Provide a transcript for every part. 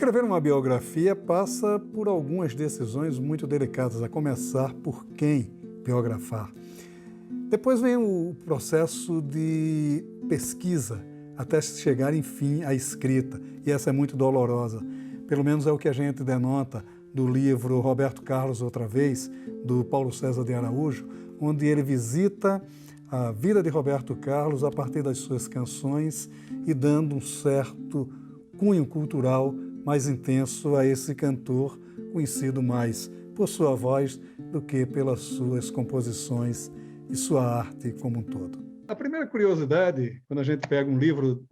Escrever uma biografia passa por algumas decisões muito delicadas, a começar por quem biografar. Depois vem o processo de pesquisa, até chegar, enfim, à escrita. E essa é muito dolorosa. Pelo menos é o que a gente denota do livro Roberto Carlos, outra vez, do Paulo César de Araújo, onde ele visita a vida de Roberto Carlos a partir das suas canções e dando um certo cunho cultural mais intenso a esse cantor, conhecido mais por sua voz do que pelas suas composições e sua arte como um todo. A primeira curiosidade, quando a gente pega um livro,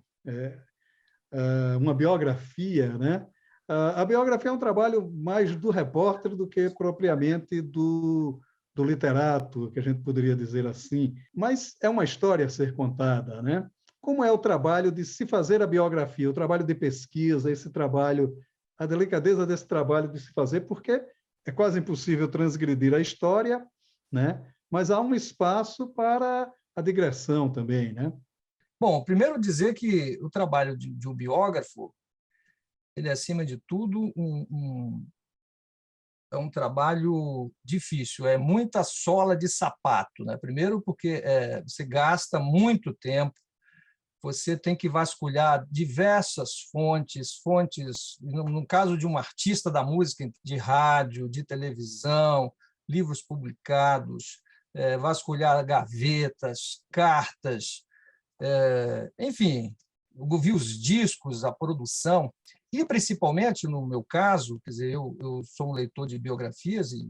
uma biografia, né? A biografia é um trabalho mais do repórter do que propriamente do literato, que a gente poderia dizer assim, mas é uma história a ser contada, né? Como é o trabalho de se fazer a biografia, o trabalho de pesquisa, esse trabalho, a delicadeza desse trabalho de se fazer, porque é quase impossível transgredir a história, né? Mas há um espaço para a digressão também, né? Bom, primeiro dizer que o trabalho de um biógrafo, ele é, acima de tudo, é um trabalho difícil, é muita sola de sapato, né? Primeiro porque você gasta muito tempo, você tem que vasculhar diversas fontes, no caso de um artista da música, de rádio, de televisão, livros publicados, vasculhar gavetas, cartas, enfim, ouvir os discos, a produção, e principalmente no meu caso, quer dizer, eu sou um leitor de biografias e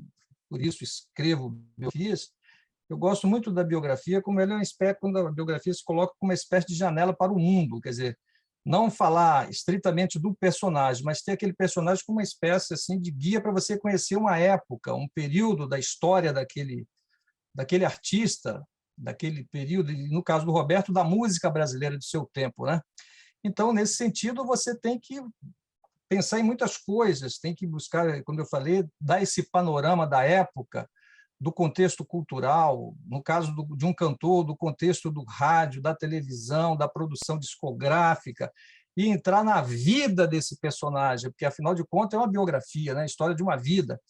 por isso escrevo biografias. Eu gosto muito da biografia, como ela é uma espécie, quando a biografia se coloca como uma espécie de janela para o mundo, quer dizer, não falar estritamente do personagem, mas ter aquele personagem como uma espécie assim de guia para você conhecer uma época, um período da história daquele artista, daquele período, e no caso do Roberto, da música brasileira de seu tempo, né? Então, nesse sentido, você tem que pensar em muitas coisas, tem que buscar, como eu falei, dar esse panorama da época, do contexto cultural, no caso de um cantor, do contexto do rádio, da televisão, da produção discográfica, e entrar na vida desse personagem, porque, afinal de contas, é uma biografia, né? A história de uma vida.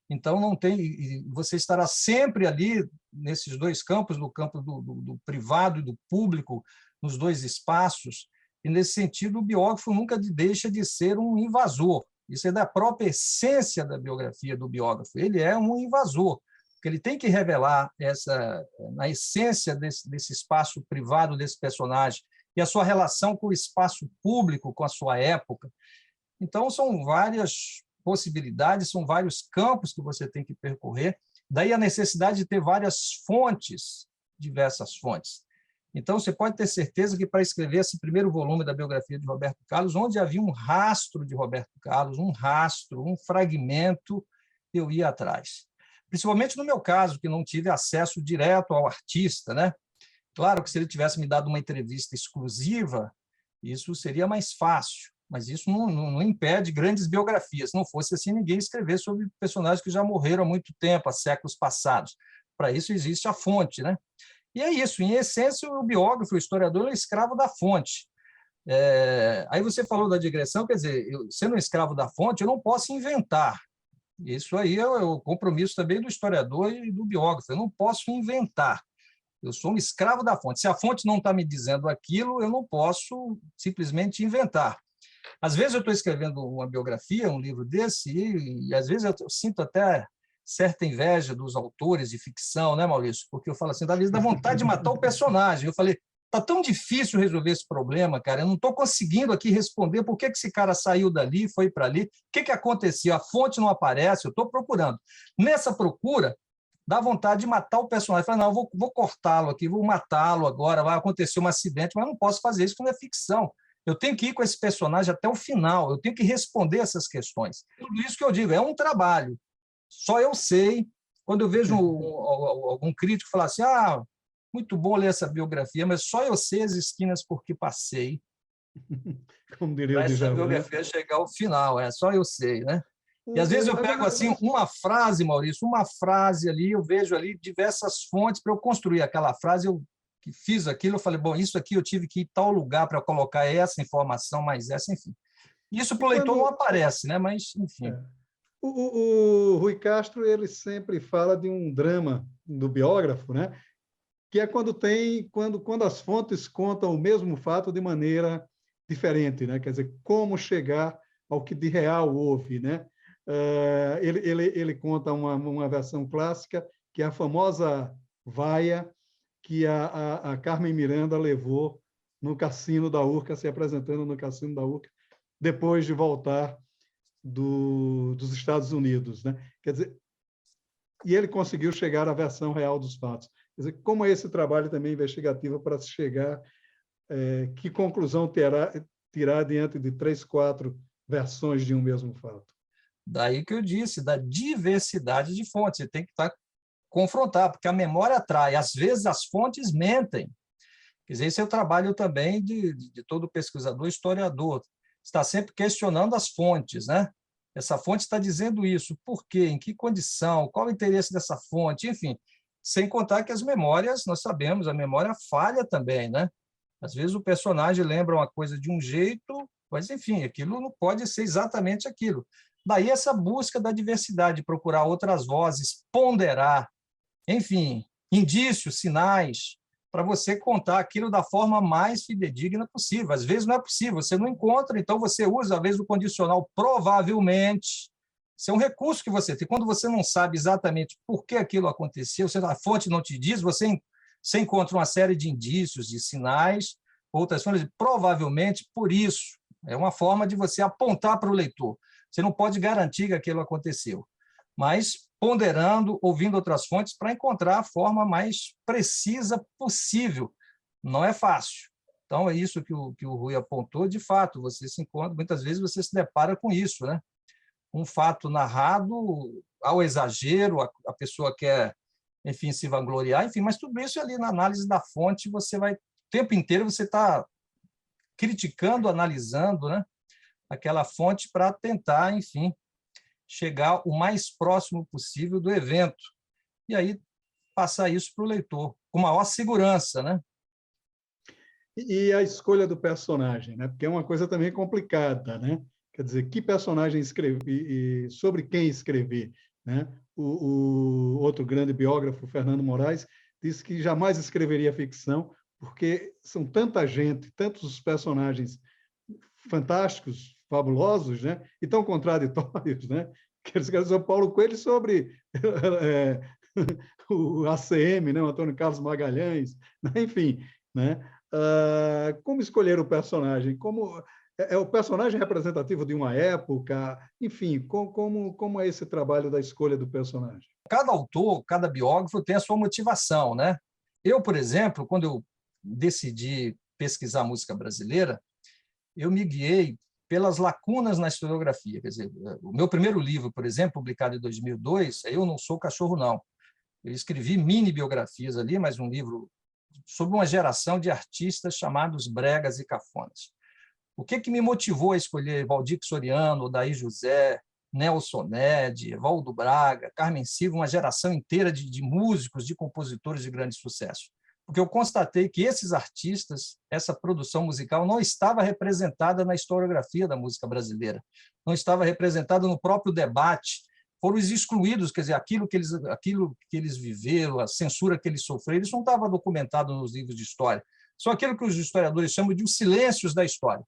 Então, não tem, você estará sempre ali, nesses dois campos, no campo do privado e do público, nos dois espaços, e, nesse sentido, o biógrafo nunca deixa de ser um invasor. Isso é da própria essência da biografia do biógrafo. Ele é um invasor, porque ele tem que revelar na essência desse espaço privado desse personagem e a sua relação com o espaço público, com a sua época. Então, são várias possibilidades, são vários campos que você tem que percorrer, daí a necessidade de ter várias fontes, diversas fontes. Então, você pode ter certeza que para escrever esse primeiro volume da biografia de Roberto Carlos, onde havia um rastro de Roberto Carlos, um rastro, um fragmento, eu ia atrás. Principalmente no meu caso, que não tive acesso direto ao artista, né? Claro que se ele tivesse me dado uma entrevista exclusiva, isso seria mais fácil, mas isso não impede grandes biografias. Se não fosse assim, ninguém escrever sobre personagens que já morreram há muito tempo, há séculos passados. Para isso existe a fonte, né? E é isso, em essência, o biógrafo, o historiador, é escravo da fonte. Aí você falou da digressão, quer dizer, sendo um escravo da fonte, eu não posso inventar. Isso aí é o compromisso também do historiador e do biógrafo. Eu não posso inventar. Eu sou um escravo da fonte. Se a fonte não está me dizendo aquilo, eu não posso simplesmente inventar. Às vezes eu estou escrevendo uma biografia, um livro desse, e às vezes eu sinto até certa inveja dos autores de ficção, né, Maurício? Porque eu falo assim, às vezes dá vontade de matar o personagem. Eu falei, tá tão difícil resolver esse problema, cara, eu não estou conseguindo aqui responder por que esse cara saiu dali, foi para ali, o que aconteceu, a fonte não aparece, eu estou procurando. Nessa procura, dá vontade de matar o personagem. Eu falei, não, eu vou cortá-lo aqui, vou matá-lo agora, vai acontecer um acidente, mas não posso fazer isso porque não é ficção. Eu tenho que ir com esse personagem até o final, eu tenho que responder essas questões. Tudo isso que eu digo, é um trabalho. Só eu sei, quando eu vejo algum crítico falar assim, muito bom ler essa biografia, mas só eu sei as esquinas por que passei. Como diria o Para essa Djalma, biografia chegar ao final, só eu sei, né? E às vezes eu pego Agora, assim uma frase, Maurício, uma frase ali, eu vejo ali diversas fontes para eu construir aquela frase, eu que fiz aquilo, eu falei, bom, isso aqui eu tive que ir em tal lugar para colocar essa informação, mais essa, enfim. Isso E para o leitor não quando aparece, né? Mas, enfim. é, o Rui Castro ele sempre fala de um drama do biógrafo, né? Que é quando as fontes contam o mesmo fato de maneira diferente, né? Quer dizer, como chegar ao que de real houve, né? Ele conta uma versão clássica, que é a famosa vaia que a Carmen Miranda levou no Cassino da Urca, se apresentando no Cassino da Urca, depois de voltar dos Estados Unidos, né? Quer dizer, e ele conseguiu chegar à versão real dos fatos. Quer dizer, como é esse trabalho também investigativo para se chegar, que conclusão tirar diante de 3, 4 versões de um mesmo fato? Daí que eu disse, da diversidade de fontes. Você tem que confrontar, porque a memória atrai. Às vezes, as fontes mentem. Quer dizer, esse é o trabalho também de todo pesquisador, historiador. Está sempre questionando as fontes, né? Essa fonte está dizendo isso, por quê? Em que condição? Qual o interesse dessa fonte? Enfim, sem contar que as memórias, nós sabemos, a memória falha também, né? Às vezes o personagem lembra uma coisa de um jeito, mas, enfim, aquilo não pode ser exatamente aquilo. Daí essa busca da diversidade, procurar outras vozes, ponderar, enfim, indícios, sinais, para você contar aquilo da forma mais fidedigna possível. Às vezes não é possível, você não encontra, então você usa, às vezes, o condicional provavelmente. Isso é um recurso que você tem. Quando você não sabe exatamente por que aquilo aconteceu, a fonte não te diz, você encontra uma série de indícios, de sinais, outras formas de provavelmente por isso. É uma forma de você apontar para o leitor. Você não pode garantir que aquilo aconteceu, mas ponderando, ouvindo outras fontes para encontrar a forma mais precisa possível. Não é fácil. Então, é isso que o Rui apontou. De fato, você se encontra, muitas vezes você se depara com isso, né? Um fato narrado ao exagero, a pessoa quer, enfim, se vangloriar, enfim, mas tudo isso ali na análise da fonte, você vai, o tempo inteiro você está criticando, analisando, né, aquela fonte para tentar, enfim, chegar o mais próximo possível do evento. E aí passar isso para o leitor, com maior segurança, né? E a escolha do personagem, né? Porque é uma coisa também complicada, né? Quer dizer, que personagem escrever e sobre quem escrever, né? O outro grande biógrafo, Fernando Moraes, disse que jamais escreveria ficção, porque são tanta gente, tantos personagens fantásticos, fabulosos, né? E tão contraditórios, né? Quer dizer, o Paulo Coelho sobre o ACM, né? O Antônio Carlos Magalhães, né? Enfim, né? Como escolher o personagem? Como é o personagem representativo de uma época? Enfim, como é esse trabalho da escolha do personagem? Cada autor, cada biógrafo tem a sua motivação, né? Eu, por exemplo, quando eu decidi pesquisar música brasileira, eu me guiei pelas lacunas na historiografia. Quer dizer, o meu primeiro livro, por exemplo, publicado em 2002, é Eu Não Sou Cachorro, Não. Eu escrevi mini biografias ali, mas um livro sobre uma geração de artistas chamados bregas e cafonas. O que me motivou a escolher Valdir Soriano, Odair José, Nelson Ned, Evaldo Braga, Carmen Silva, uma geração inteira de músicos, de compositores de grande sucesso? Porque eu constatei que esses artistas, essa produção musical, não estava representada na historiografia da música brasileira, não estava representada no próprio debate, foram os excluídos, quer dizer, aquilo que eles viveram, a censura que eles sofreram, isso não estava documentado nos livros de história. Só aquilo que os historiadores chamam de os silêncios da história.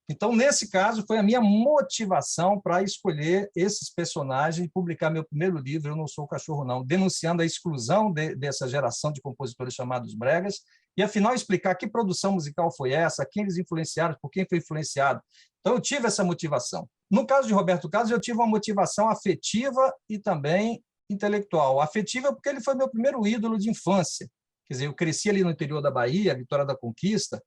Então, nesse caso, foi a minha motivação para escolher esses personagens e publicar meu primeiro livro, Eu Não Sou Cachorro, Não, denunciando a exclusão dessa geração de compositores chamados bregas e, afinal, explicar que produção musical foi essa, quem eles influenciaram, por quem foi influenciado. Então, eu tive essa motivação. No caso de Roberto Carlos, eu tive uma motivação afetiva e também intelectual. Afetiva porque ele foi meu primeiro ídolo de infância. Quer dizer, eu cresci ali no interior da Bahia, Vitória da Conquista,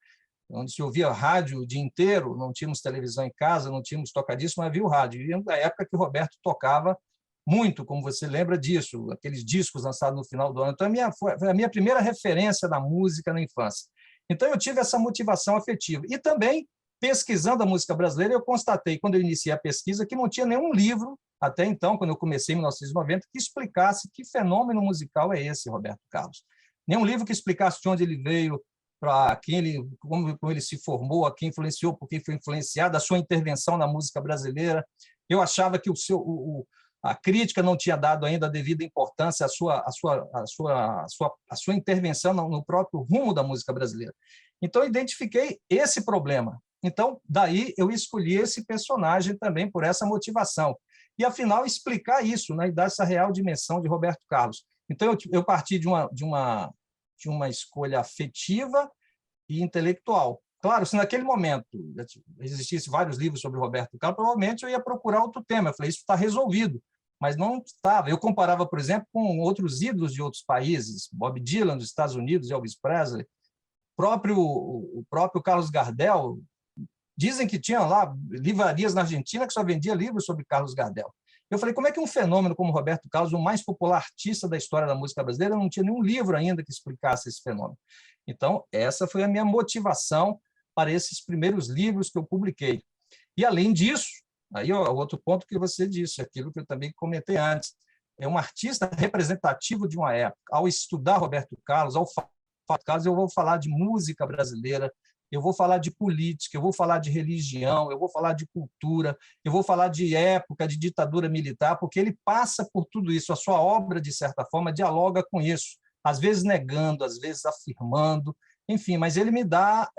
onde se ouvia rádio o dia inteiro, não tínhamos televisão em casa, não tínhamos toca-disco, mas havia o rádio. E na época que o Roberto tocava muito, como você lembra disso, aqueles discos lançados no final do ano. Então, foi a minha primeira referência na música na infância. Então, eu tive essa motivação afetiva. E também, pesquisando a música brasileira, eu constatei, quando eu iniciei a pesquisa, que não tinha nenhum livro, até então, quando eu comecei em 1990, que explicasse que fenômeno musical é esse, Roberto Carlos. Nenhum livro que explicasse de onde ele veio, para quem ele, como ele se formou, a quem influenciou, por quem foi influenciado, a sua intervenção na música brasileira. Eu achava que a crítica não tinha dado ainda a devida importância à sua intervenção no próprio rumo da música brasileira. Então, eu identifiquei esse problema. Então, daí eu escolhi esse personagem também por essa motivação. E, afinal, explicar isso, né, e dar essa real dimensão de Roberto Carlos. Então, eu parti de uma escolha afetiva e intelectual. Claro, se naquele momento existissem vários livros sobre Roberto Carlos, provavelmente eu ia procurar outro tema. Eu falei, isso está resolvido. Mas não estava. Eu comparava, por exemplo, com outros ídolos de outros países, Bob Dylan dos Estados Unidos, Elvis Presley, o próprio Carlos Gardel. Dizem que tinha lá livrarias na Argentina que só vendia livros sobre Carlos Gardel. Eu falei, como é que um fenômeno como Roberto Carlos, o mais popular artista da história da música brasileira, não tinha nenhum livro ainda que explicasse esse fenômeno? Então, essa foi a minha motivação para esses primeiros livros que eu publiquei. E, além disso, aí o outro ponto que você disse, aquilo que eu também comentei antes, é um artista representativo de uma época. Ao estudar Roberto Carlos, ao falar de Carlos, eu vou falar de música brasileira, eu vou falar de política, eu vou falar de religião, eu vou falar de cultura, eu vou falar de época, de ditadura militar, porque ele passa por tudo isso. A sua obra, de certa forma, dialoga com isso, às vezes negando, às vezes afirmando, enfim, mas ele me dá,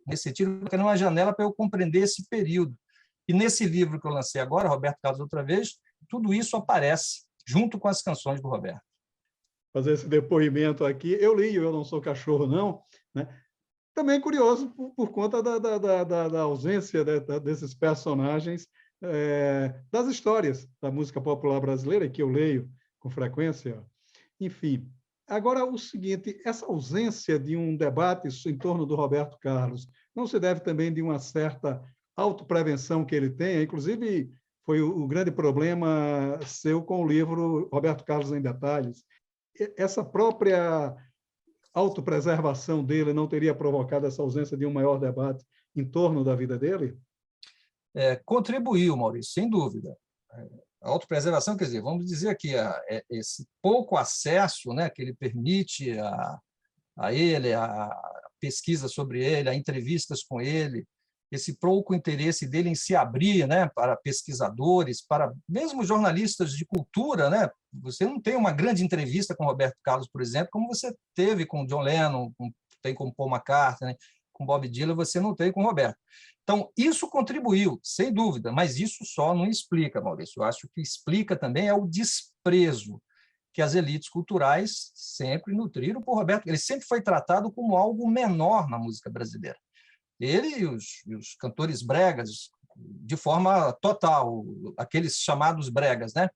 nesse sentido, uma janela para eu compreender esse período. E nesse livro que eu lancei agora, Roberto Carlos Outra Vez, tudo isso aparece junto com as canções do Roberto. Fazer esse depoimento aqui, eu li, eu não sou cachorro, não, né? Também curioso por conta da ausência desses personagens das histórias da música popular brasileira, que eu leio com frequência. Enfim, agora o seguinte, essa ausência de um debate em torno do Roberto Carlos não se deve também de uma certa autoprevenção que ele tem? Inclusive, foi o grande problema seu com o livro Roberto Carlos em Detalhes. Essa própria autopreservação dele não teria provocado essa ausência de um maior debate em torno da vida dele? Contribuiu, Maurício, sem dúvida. A autopreservação, quer dizer, vamos dizer aqui, esse pouco acesso, né, que ele permite a ele, a pesquisa sobre ele, a entrevistas com ele, esse pouco interesse dele em se abrir, né, para pesquisadores, para mesmo jornalistas de cultura, né? Você não tem uma grande entrevista com Roberto Carlos, por exemplo, como você teve com John Lennon, tem com Paul McCartney, com Bob Dylan, você não tem com Roberto. Então, isso contribuiu, sem dúvida, mas isso só não explica, Maurício. Eu acho que explica também é o desprezo que as elites culturais sempre nutriram por Roberto. Ele sempre foi tratado como algo menor na música brasileira. Ele e os cantores bregas, de forma total, aqueles chamados bregas, né?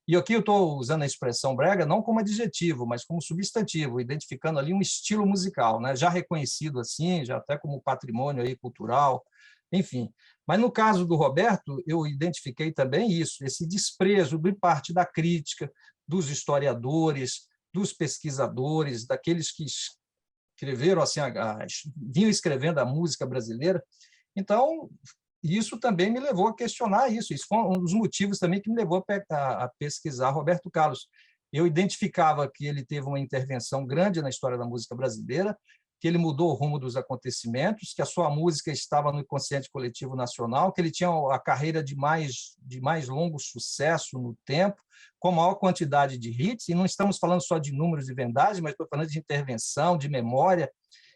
E aqui eu estou usando a expressão brega não como adjetivo, mas como substantivo, identificando ali um estilo musical, né? Já reconhecido assim, já até como patrimônio aí cultural, enfim. Mas no caso do Roberto, eu identifiquei também isso, esse desprezo de parte da crítica, dos historiadores, dos pesquisadores, daqueles que escreveram assim, vinham escrevendo a música brasileira. Então, isso também me levou a questionar isso. Isso foi um dos motivos também que me levou a pesquisar Roberto Carlos. Eu identificava que ele teve uma intervenção grande na história da música brasileira, que ele mudou o rumo dos acontecimentos, que a sua música estava no inconsciente coletivo nacional, que ele tinha a carreira de mais longo sucesso no tempo, com maior quantidade de hits, e não estamos falando só de números de vendagem, mas estou falando de intervenção, de memória,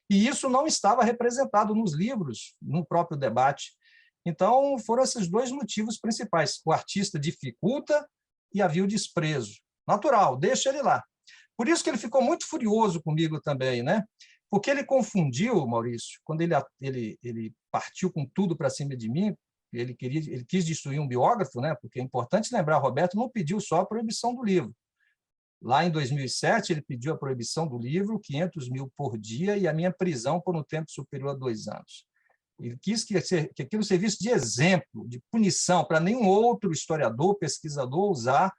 e isso não estava representado nos livros, no próprio debate. Então, foram esses dois motivos principais. O artista dificulta e havia o desprezo. Natural, deixa ele lá. Por isso que ele ficou muito furioso comigo também, né? Porque ele confundiu, Maurício, quando ele partiu com tudo para cima de mim, ele quis destruir um biógrafo, né? Porque é importante lembrar, Roberto não pediu só a proibição do livro. Lá em 2007, ele pediu a proibição do livro, 500 mil por dia, e a minha prisão por um tempo superior a 2 anos. Ele quis que aquilo servisse de exemplo, de punição, para nenhum outro historiador, pesquisador usar,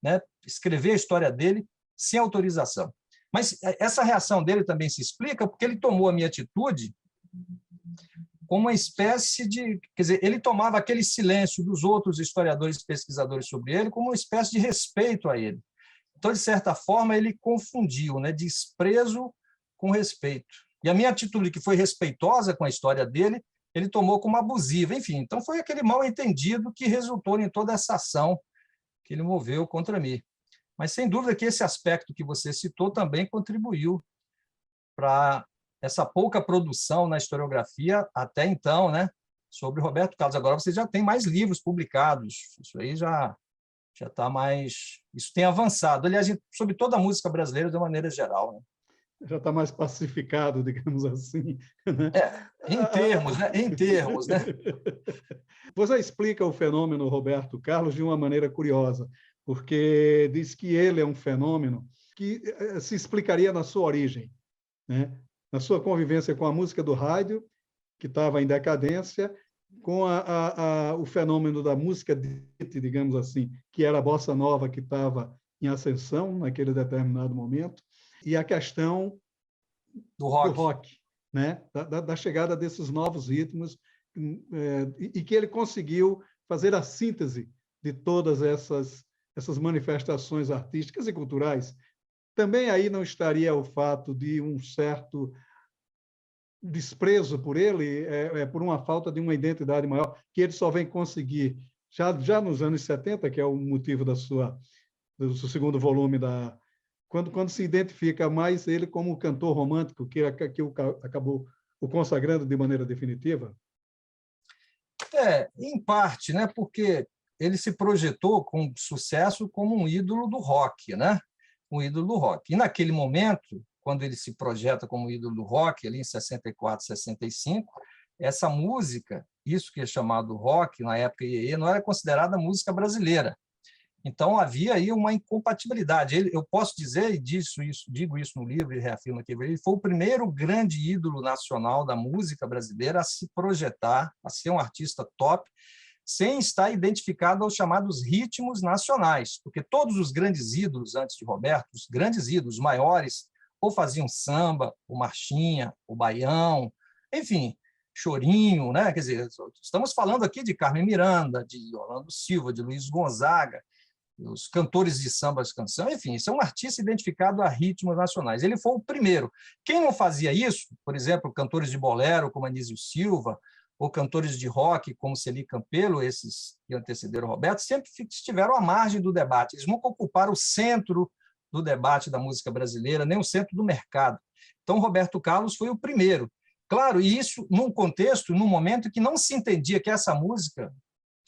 né, escrever a história dele sem autorização. Mas essa reação dele também se explica porque ele tomou a minha atitude como uma espécie de... Quer dizer, ele tomava aquele silêncio dos outros historiadores e pesquisadores sobre ele como uma espécie de respeito a ele. Então, de certa forma, ele confundiu, né, desprezo com respeito. E a minha atitude, que foi respeitosa com a história dele, ele tomou como abusiva. Enfim, então foi aquele mal-entendido que resultou em toda essa ação que ele moveu contra mim. Mas, sem dúvida, que esse aspecto que você citou também contribuiu para essa pouca produção na historiografia até então, né, sobre Roberto Carlos. Agora você já tem mais livros publicados, isso aí já está mais... Isso tem avançado, aliás, sobre toda a música brasileira de maneira geral. Né? Já está mais pacificado, digamos assim. Né? Em termos, né? Em termos, né? Você explica o fenômeno Roberto Carlos de uma maneira curiosa, porque diz que ele é um fenômeno que se explicaria na sua origem, né? Na sua convivência com a música do rádio, que estava em decadência, com o fenômeno da música digamos assim, que era a bossa nova, que estava em ascensão naquele determinado momento, e a questão do rock, né? Da chegada desses novos ritmos, e que ele conseguiu fazer a síntese de todas essas manifestações artísticas e culturais. Também aí não estaria o fato de um certo desprezo por ele, por uma falta de uma identidade maior, que ele só vem conseguir já nos anos 70, que é o motivo do seu segundo volume, quando se identifica mais ele como o cantor romântico, que acabou o consagrando de maneira definitiva? Em parte, né? Porque ele se projetou com sucesso como um ídolo do rock, né? Um ídolo do rock. E naquele momento, quando ele se projeta como ídolo do rock, ali em 64, 65, essa música, isso que é chamado rock, na época IEE, não era considerada música brasileira. Então, havia aí uma incompatibilidade. Eu posso dizer, e digo isso no livro e reafirmo aqui, ele foi o primeiro grande ídolo nacional da música brasileira a se projetar, a ser um artista top, sem estar identificado aos chamados ritmos nacionais, porque todos os grandes ídolos antes de Roberto, os grandes ídolos maiores, ou faziam samba, o marchinha, o baião, enfim, chorinho, né? Quer dizer, estamos falando aqui de Carmen Miranda, de Orlando Silva, de Luiz Gonzaga, os cantores de sambas canção, enfim, isso é um artista identificado a ritmos nacionais. Ele foi o primeiro. Quem não fazia isso, por exemplo, cantores de bolero, como Anísio Silva, ou cantores de rock, como Celi Campelo, esses que antecederam o Roberto, sempre estiveram à margem do debate. Eles nunca ocuparam o centro do debate da música brasileira, nem o centro do mercado. Então, Roberto Carlos foi o primeiro. Claro, e isso num contexto, num momento que não se entendia que essa música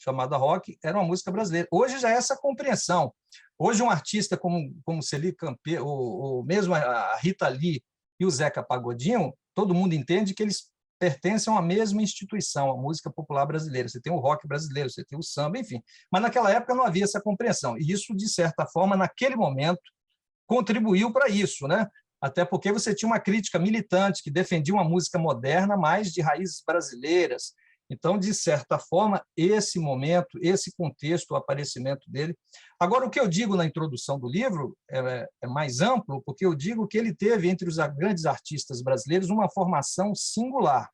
chamada rock, era uma música brasileira. Hoje já é essa compreensão. Hoje um artista como Celi Campelo, ou mesmo a Rita Lee e o Zeca Pagodinho, todo mundo entende que eles pertencem a uma mesma instituição, a música popular brasileira. Você tem o rock brasileiro, você tem o samba, enfim. Mas naquela época não havia essa compreensão. E isso, de certa forma, naquele momento, contribuiu para isso, né? Até porque você tinha uma crítica militante que defendia uma música moderna, mais de raízes brasileiras. Então, de certa forma, esse momento, esse contexto, o aparecimento dele... Agora, o que eu digo na introdução do livro é mais amplo, porque eu digo que ele teve, entre os grandes artistas brasileiros, uma formação singular,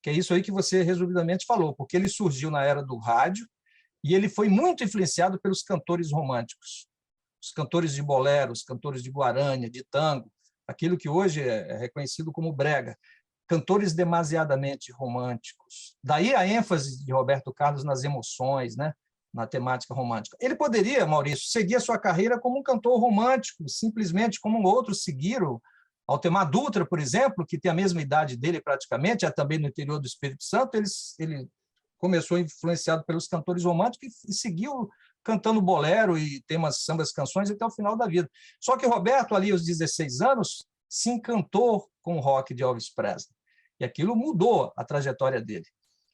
que é isso aí que você resumidamente falou, porque ele surgiu na era do rádio e ele foi muito influenciado pelos cantores românticos, os cantores de bolero, os cantores de guarânia, de tango, aquilo que hoje é reconhecido como brega, cantores demasiadamente românticos. Daí a ênfase de Roberto Carlos nas emoções, né? Na temática romântica. Ele poderia, Maurício, seguir a sua carreira como um cantor romântico, simplesmente como outros seguiram. Altemar Dutra, por exemplo, que tem a mesma idade dele praticamente, é também no interior do Espírito Santo, ele começou influenciado pelos cantores românticos e seguiu cantando bolero e temas, sambas, canções até o final da vida. Só que Roberto, ali aos 16 anos, se encantou com o rock de Elvis Presley. E aquilo mudou a trajetória dele.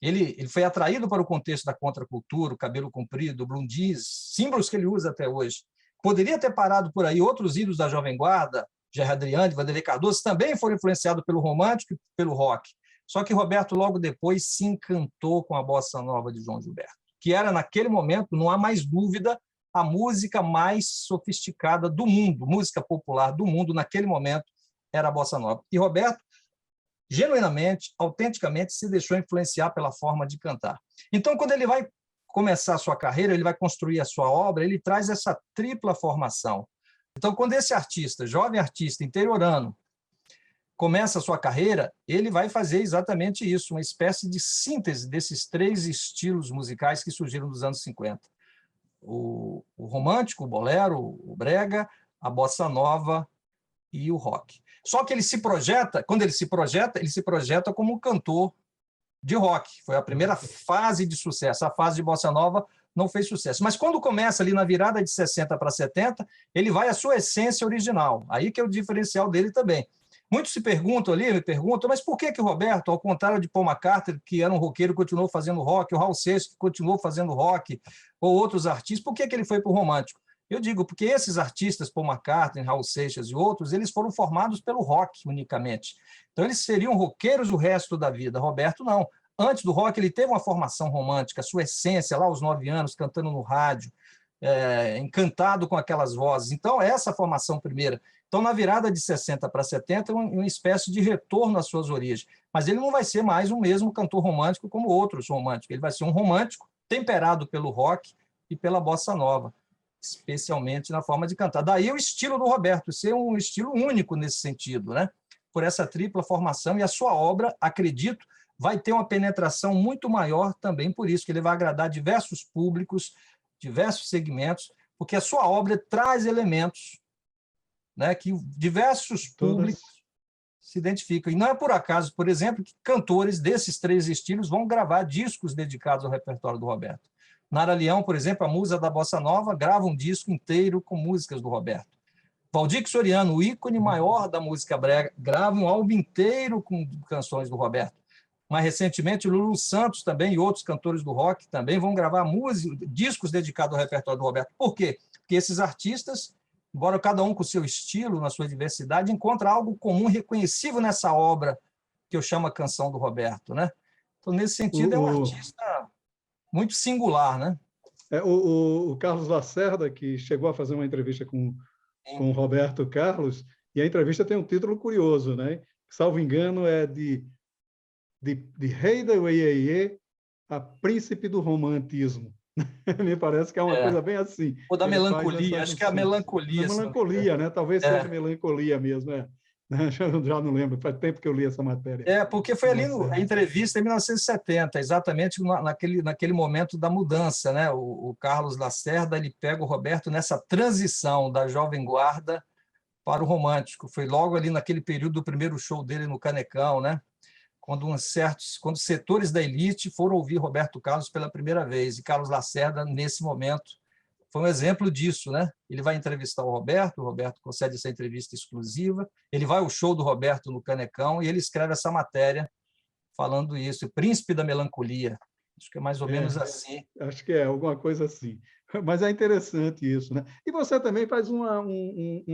Ele foi atraído para o contexto da contracultura, o cabelo comprido, o blondies, símbolos que ele usa até hoje. Poderia ter parado por aí. Outros ídolos da Jovem Guarda, Jair Adriane, Vanderlei Cardoso, também foram influenciados pelo romântico e pelo rock. Só que Roberto, logo depois, se encantou com a bossa nova de João Gilberto, que era, naquele momento, não há mais dúvida, a música mais sofisticada do mundo, música popular do mundo, naquele momento, era a bossa nova. E Roberto, genuinamente, autenticamente, se deixou influenciar pela forma de cantar. Então, quando ele vai começar a sua carreira, ele vai construir a sua obra, ele traz essa tripla formação. Então, quando esse artista, jovem artista interiorano, começa a sua carreira, ele vai fazer exatamente isso, uma espécie de síntese desses 3 estilos musicais que surgiram nos anos 50. O romântico, o bolero, o brega, a bossa nova e o rock. Só que ele se projeta, quando ele se projeta como um cantor de rock. Foi a primeira fase de sucesso. A fase de bossa nova não fez sucesso. Mas quando começa ali na virada de 60 para 70, ele vai à sua essência original. Aí que é o diferencial dele também. Muitos se perguntam ali, me perguntam, mas por que o Roberto, ao contrário de Paul McCartney, que era um roqueiro, continuou fazendo rock, o Raul Seixas, que continuou fazendo rock, ou outros artistas, por que ele foi para o romântico? Eu digo, porque esses artistas, Paul McCartney, Raul Seixas e outros, eles foram formados pelo rock unicamente. Então, eles seriam roqueiros o resto da vida. Roberto, não. Antes do rock, ele teve uma formação romântica, sua essência, lá aos 9 anos, cantando no rádio, encantado com aquelas vozes. Então, essa formação primeira. Então, na virada de 60 para 70, uma espécie de retorno às suas origens. Mas ele não vai ser mais o mesmo cantor romântico como outros românticos. Ele vai ser um romântico temperado pelo rock e pela bossa nova, especialmente na forma de cantar. Daí o estilo do Roberto, ser um estilo único nesse sentido, né? Por essa tripla formação, e a sua obra, acredito, vai ter uma penetração muito maior também por isso, que ele vai agradar diversos públicos, diversos segmentos, porque a sua obra traz elementos, né, que diversos públicos se identificam. E não é por acaso, por exemplo, que cantores desses 3 estilos vão gravar discos dedicados ao repertório do Roberto. Nara Leão, por exemplo, a musa da bossa nova, grava um disco inteiro com músicas do Roberto. Valdir Soriano, o ícone maior da música brega, grava um álbum inteiro com canções do Roberto. Mais recentemente, o Lulu Santos também e outros cantores do rock também vão gravar discos dedicados ao repertório do Roberto. Por quê? Porque esses artistas, embora cada um com o seu estilo, na sua diversidade, encontra algo comum, reconhecível nessa obra que eu chamo a Canção do Roberto, né? Então, nesse sentido, é um artista muito singular, né? O Carlos Lacerda, que chegou a fazer uma entrevista com o Roberto Carlos, e a entrevista tem um título curioso, né? Salvo engano, é de Rei da Uiê a Príncipe do Romantismo. Me parece que é uma coisa bem assim. Ou da melancolia, acho que é a melancolia. A melancolia, né? Talvez seja melancolia mesmo, Eu já não lembro, faz tempo que eu li essa matéria. Porque foi ali a entrevista em 1970, exatamente naquele momento da mudança, né? O Carlos Lacerda, ele pega o Roberto nessa transição da Jovem Guarda para o romântico. Foi logo ali naquele período do primeiro show dele no Canecão, né? Quando setores da elite foram ouvir Roberto Carlos pela primeira vez. E Carlos Lacerda, nesse momento, foi um exemplo disso, né? Ele vai entrevistar o Roberto concede essa entrevista exclusiva, ele vai ao show do Roberto no Canecão e ele escreve essa matéria falando isso, o Príncipe da Melancolia. Acho que é mais ou menos assim. Acho que é alguma coisa assim. Mas é interessante isso, né? E você também faz um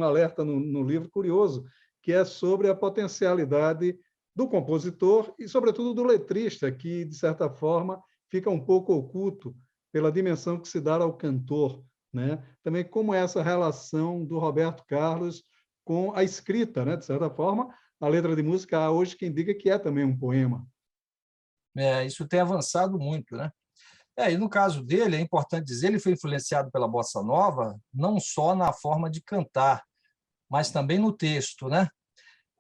alerta no livro curioso, que é sobre a potencialidade do compositor e, sobretudo, do letrista, que, de certa forma, fica um pouco oculto pela dimensão que se dá ao cantor, né? Também como é essa relação do Roberto Carlos com a escrita, né? De certa forma, a letra de música há hoje quem diga que é também um poema. Isso tem avançado muito, né? E no caso dele, é importante dizer, ele foi influenciado pela bossa nova, não só na forma de cantar, mas também no texto, né?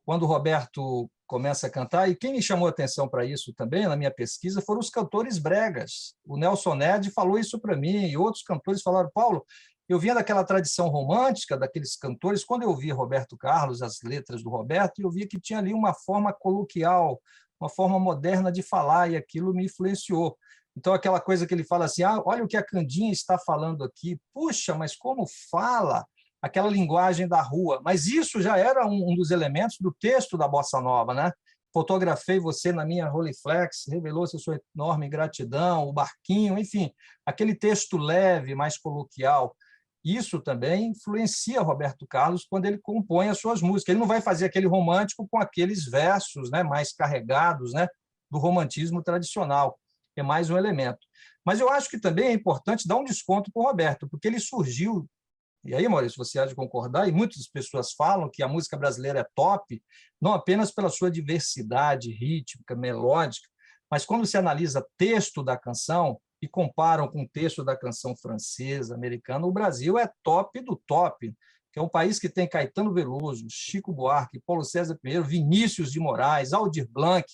Quando o Roberto começa a cantar, e quem me chamou a atenção para isso também, na minha pesquisa, foram os cantores bregas. O Nelson Ned falou isso para mim, e outros cantores falaram, Paulo, eu vinha daquela tradição romântica, daqueles cantores, quando eu ouvi Roberto Carlos, as letras do Roberto, eu vi que tinha ali uma forma coloquial, uma forma moderna de falar, e aquilo me influenciou. Então, aquela coisa que ele fala assim, olha o que a Candinha está falando aqui, puxa, mas como fala? Aquela linguagem da rua. Mas isso já era um dos elementos do texto da Bossa Nova, né? Fotografei você na minha Rolleiflex, revelou-se a sua enorme gratidão, o barquinho, enfim, aquele texto leve, mais coloquial. Isso também influencia Roberto Carlos quando ele compõe as suas músicas. Ele não vai fazer aquele romântico com aqueles versos, né, mais carregados, né, do romantismo tradicional. É mais um elemento. Mas eu acho que também é importante dar um desconto para o Roberto, porque ele surgiu. E aí, Maurício, você há de concordar, e muitas pessoas falam que a música brasileira é top, não apenas pela sua diversidade rítmica, melódica, mas quando se analisa texto da canção e comparam com o texto da canção francesa, americana, o Brasil é top do top. que é um país que tem Caetano Veloso, Chico Buarque, Paulo César Pinheiro, Vinícius de Moraes, Aldir Blanc,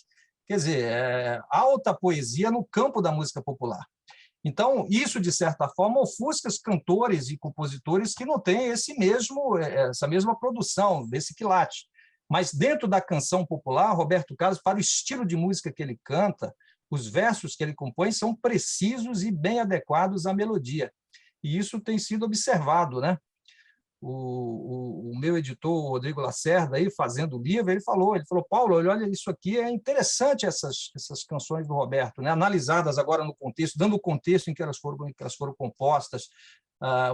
quer dizer, alta poesia no campo da música popular. Então, isso, de certa forma, ofusca os cantores e compositores que não têm essa mesma produção, desse quilate. Mas, dentro da canção popular, Roberto Carlos, para o estilo de música que ele canta, os versos que ele compõe são precisos e bem adequados à melodia. E isso tem sido observado, né? O meu editor, Rodrigo Lacerda, aí, fazendo o livro, ele falou, Paulo, olha, isso aqui é interessante, essas canções do Roberto, né? Analisadas agora no contexto, dando o contexto em que elas foram compostas,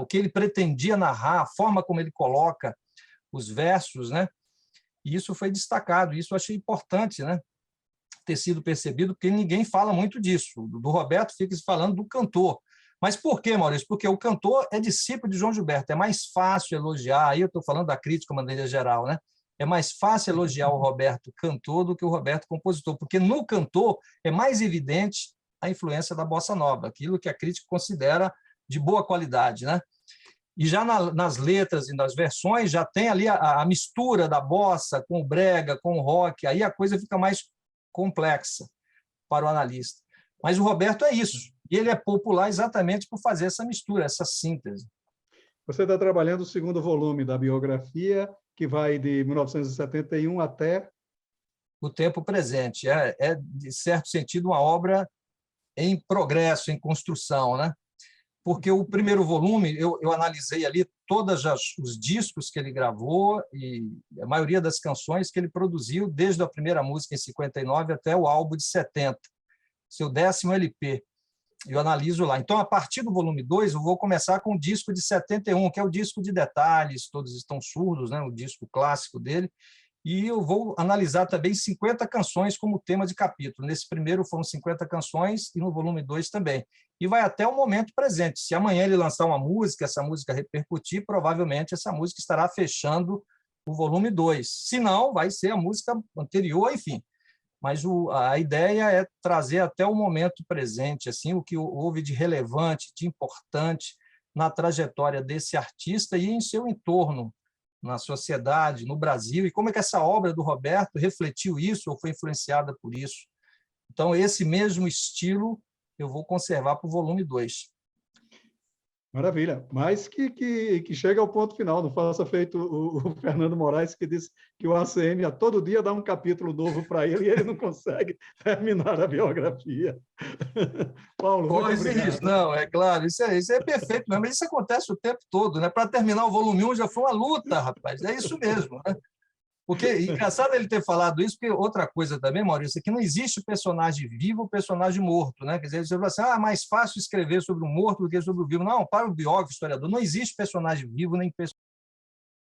o que ele pretendia narrar, a forma como ele coloca os versos, né? E isso foi destacado, isso eu achei importante, né? Ter sido percebido, porque ninguém fala muito disso. Do Roberto fica se falando do cantor. Mas por quê, Maurício? Porque o cantor é discípulo de João Gilberto, é mais fácil elogiar, aí eu estou falando da crítica de maneira geral, né? É mais fácil elogiar o Roberto cantor do que o Roberto compositor, porque no cantor é mais evidente a influência da bossa nova, aquilo que a crítica considera de boa qualidade, né? E já nas letras e nas versões já tem ali a mistura da bossa com o brega, com o rock, aí a coisa fica mais complexa para o analista. Mas o Roberto é isso. E ele é popular exatamente por fazer essa mistura, essa síntese. Você está trabalhando o segundo volume da biografia, que vai de 1971 até... O tempo presente. É, de certo sentido, uma obra em progresso, em construção, né? Porque o primeiro volume, eu analisei ali todos os discos que ele gravou e a maioria das canções que ele produziu, desde a primeira música, em 59, até o álbum de 70, seu 10º LP. Eu analiso lá. Então, a partir do volume 2, eu vou começar com o disco de 71, que é o disco de detalhes, Todos Estão Surdos, né? O disco clássico dele, e eu vou analisar também 50 canções como tema de capítulo. Nesse primeiro foram 50 canções e no volume 2 também. E vai até o momento presente. Se amanhã ele lançar uma música, essa música repercutir, provavelmente essa música estará fechando o volume 2. Se não, vai ser a música anterior, enfim. Mas a ideia é trazer até o momento presente assim, o que houve de relevante, de importante na trajetória desse artista e em seu entorno, na sociedade, no Brasil, e como é que essa obra do Roberto refletiu isso ou foi influenciada por isso. Então, esse mesmo estilo eu vou conservar para o volume 2. Maravilha, mas que chega ao ponto final, não faça feito o Fernando Moraes, que disse que o ACM a todo dia dá um capítulo novo para ele e ele não consegue terminar a biografia. Paulo, muito obrigado. Isso, não, é claro, isso é perfeito mesmo, mas isso acontece o tempo todo, né? Para terminar o volume 1 já foi uma luta, rapaz, é isso mesmo, né? Porque engraçado ele ter falado isso, porque outra coisa também, Maurício, é que não existe personagem vivo ou personagem morto, né? Quer dizer, você fala assim, é mais fácil escrever sobre o morto do que sobre o vivo. Não, para o biógrafo, historiador, não existe personagem vivo nem personagens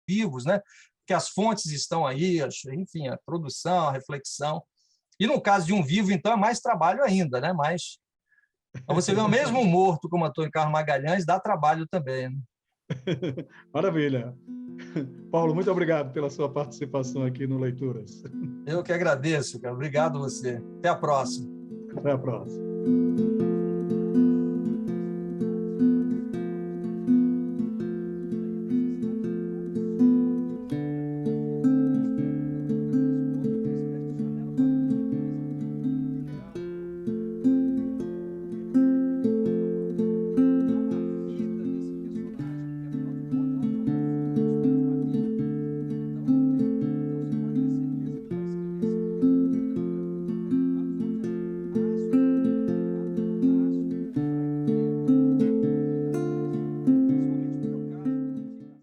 vivos, né? Porque as fontes estão aí, enfim, a produção, a reflexão. E no caso de um vivo, então, é mais trabalho ainda, né? Mas você vê o mesmo morto, como Antônio Carlos Magalhães, dá trabalho também, né? Maravilha. Paulo, muito obrigado pela sua participação aqui no Leituras. Eu que agradeço, cara. Obrigado a você. Até a próxima. Até a próxima.